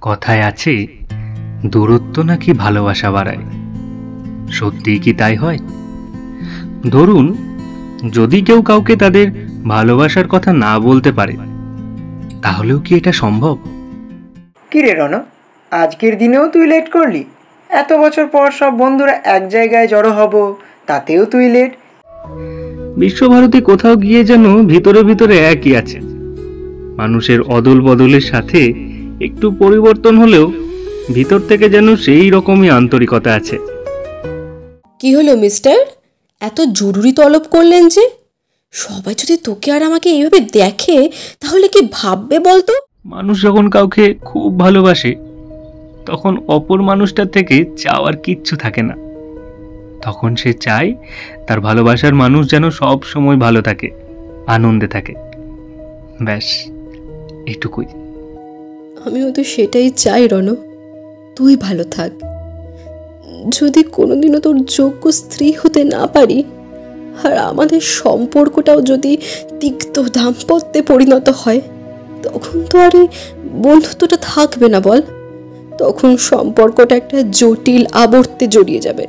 কথায় আছে দূরত্ব নাকি ভালোবাসা বাড়ায়। সত্যিই কি তাই হয়? ধরুন, যদি কেউ কাউকে তাদের ভালোবাসার কথা না বলতে পারে, তাহলেও কি এটা সম্ভব? কি রে রণ, আজকের দিনেও তুই লেট করলি? এত বছর পর সব বন্ধুরা এক জায়গায় জড়ো হব, তাতেও তুই লেট? বিশ্বভারতী কোথাও গিয়ে যেন ভিতরে ভিতরে একই আছে। মানুষের অদল বদলের সাথে একটু পরিবর্তন হলেও ভিতর থেকে যেন সেই রকমই আন্তরিকতা আছে। কি হলো মিস্টার, এত জরুরি তলব করলেন যে? সবাই যদি তোকে আর আমাকে এইভাবে দেখে তাহলে কি ভাববে বলতো? মানুষ যখন কাউকে খুব ভালোবাসে, তখন অপর মানুষটার থেকে চাওয়ার কিচ্ছু থাকে না। তখন সে চায় তার ভালোবাসার মানুষ যেন সব সময় ভালো থাকে, আনন্দে থাকে। ব্যাস, এটুকুই। আমিও তো সেটাই চাই রণ, তুই ভালো থাক। যদি কোনোদিনও তোর যোগ্য স্ত্রী হতে না পারি, আর আমাদের সম্পর্কটাও যদি তিক্ত দাম্পত্যে পরিণত হয়, তখন তো আর এই বন্ধুত্বটা থাকবে না বল। তখন সম্পর্কটা একটা জটিল আবর্তে জড়িয়ে যাবে।